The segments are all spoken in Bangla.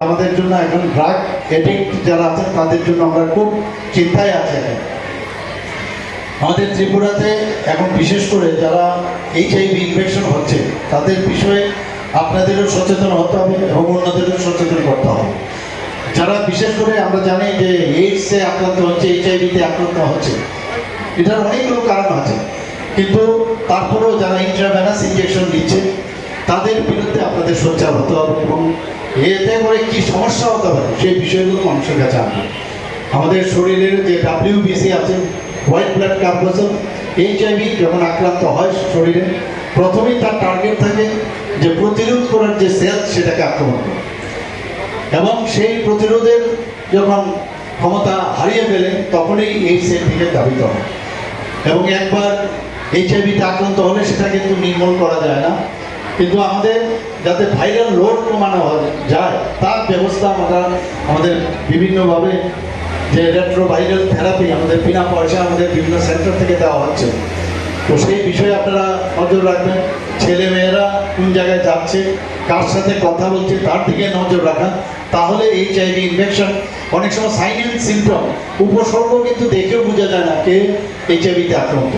আমাদের জন্য এখন ড্রাগ এডিক্ট যারা আছেন তাদের জন্য আমরা খুব চিন্তায় আছি। আমাদের ত্রিপুরাতে এখন বিশেষ করে যারা এইচআইভি ইনফেকশন হচ্ছে তাদের বিষয়ে আপনাদেরও সচেতন হতে হবে এবং অন্যদেরও সচেতন করতে হবে। যারা বিশেষ করে আমরা জানি যে এইডসে আক্রান্ত হচ্ছে, এইচআইভিতে আক্রান্ত হচ্ছে, এটার অনেকগুলো কারণ আছে, কিন্তু তারপরেও যারা ইন্ট্রাভেনাস ইনজেকশন দিচ্ছে তাদের বিরুদ্ধে আপনাদের সোচ্চার হতে হবে এবং এতে করে কি সমস্যা হতে পারে সেই বিষয়গুলো মানুষের কাছে আনবে। আমাদের শরীরের যে WBC আছে, হোয়াইট ব্লাড কর্পাসল, এইচআইভি যখন আক্রান্ত হয় শরীরে প্রথমেই তার টার্গেট থাকে যে প্রতিরোধ করার যে সেল সেটাকে আক্রমণ করে, এবং সেই প্রতিরোধের যখন ক্ষমতা হারিয়ে ফেলে তখনই এই সেল থেকে ধাবিত হয়। এবং একবার এইচআইভিতে আক্রান্ত হলে সেটা কিন্তু নির্মূল করা যায় না, কিন্তু আমাদের যাতে ভাইরাল লোড কমানো যায় তার ব্যবস্থা আমরা আমাদের বিভিন্নভাবে যে রেট্রোভাইরাল থেরাপি আমাদের বিনা পয়সা আমাদের বিভিন্ন সেন্টার থেকে দেওয়া হচ্ছে। তো সেই বিষয়ে আপনারা নজর রাখবেন। ছেলে মেয়েরা কোন জায়গায় যাচ্ছে, কার সাথে কথা বলছে তার দিকে নজর রাখা, তাহলে এইচআইভি ইনফেকশন অনেক সময় সাইন অ্যান্ড সিমটম, উপসর্গ কিন্তু দেখেও বোঝা যায় না কে এইচআইভিতে আক্রান্ত।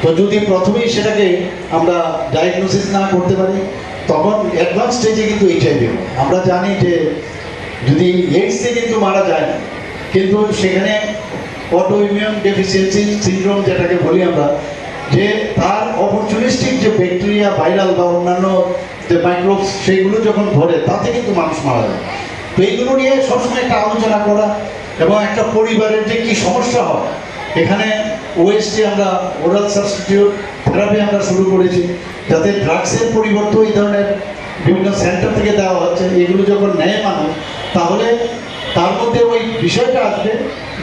তো যদি প্রথমেই সেটাকে আমরা ডায়াগনোসিস না করতে পারি তখন অ্যাডভান্স স্টেজে কিন্তু এইচআইভি হয়। আমরা জানি যে যদি এইডসে কিন্তু মারা যায় না, কিন্তু সেখানে অটো ইমিউন ডেফিসিয়েন্সি সিনড্রোম যেটাকে বলি আমরা, যে তার অপরচুনিস্টিক যে ব্যাকটেরিয়া, ভাইরাল বা অন্যান্য যে মাইক্রোবস সেইগুলো যখন ধরে তাতে কিন্তু মানুষ মারা যায়। তো এইগুলো নিয়ে সবসময় একটা আলোচনা করা এবং একটা পরিবারের যে কী সমস্যা হয়, এখানে ওএসটি আমরা ওরাল সাবস্টিটিউট থেরাপি আমরা শুরু করেছি, যাতে ড্রাগসের পরিবর্তে এই ধরনের বিভিন্ন সেন্টার থেকে দেওয়া হচ্ছে। এগুলো যখন নেয় মানুষ তাহলে তার মধ্যে ওই বিষয়টা আসবে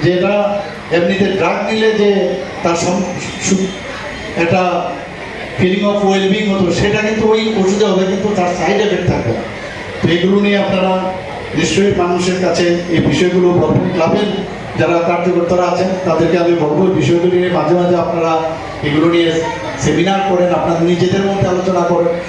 যে এটা এমনিতে ড্রাগ নিলে যে তার একটা ফিলিং অফ ওয়েলবিং হতো সেটা কিন্তু ওই ওষুধে হবে, কিন্তু তার সাইড এফেক্ট থাকবে না। তো এগুলো নিয়ে আপনারা নিশ্চয়ই মানুষের কাছে এই বিষয়গুলো বলবেন। ক্লাবের যারা কার্যকর্তারা আছেন তাদেরকে আমি বলবো বিষয়গুলো নিয়ে মাঝে মাঝে আপনারা এগুলো নিয়ে সেমিনার করেন, আপনারা নিজেদের মধ্যে আলোচনা করেন।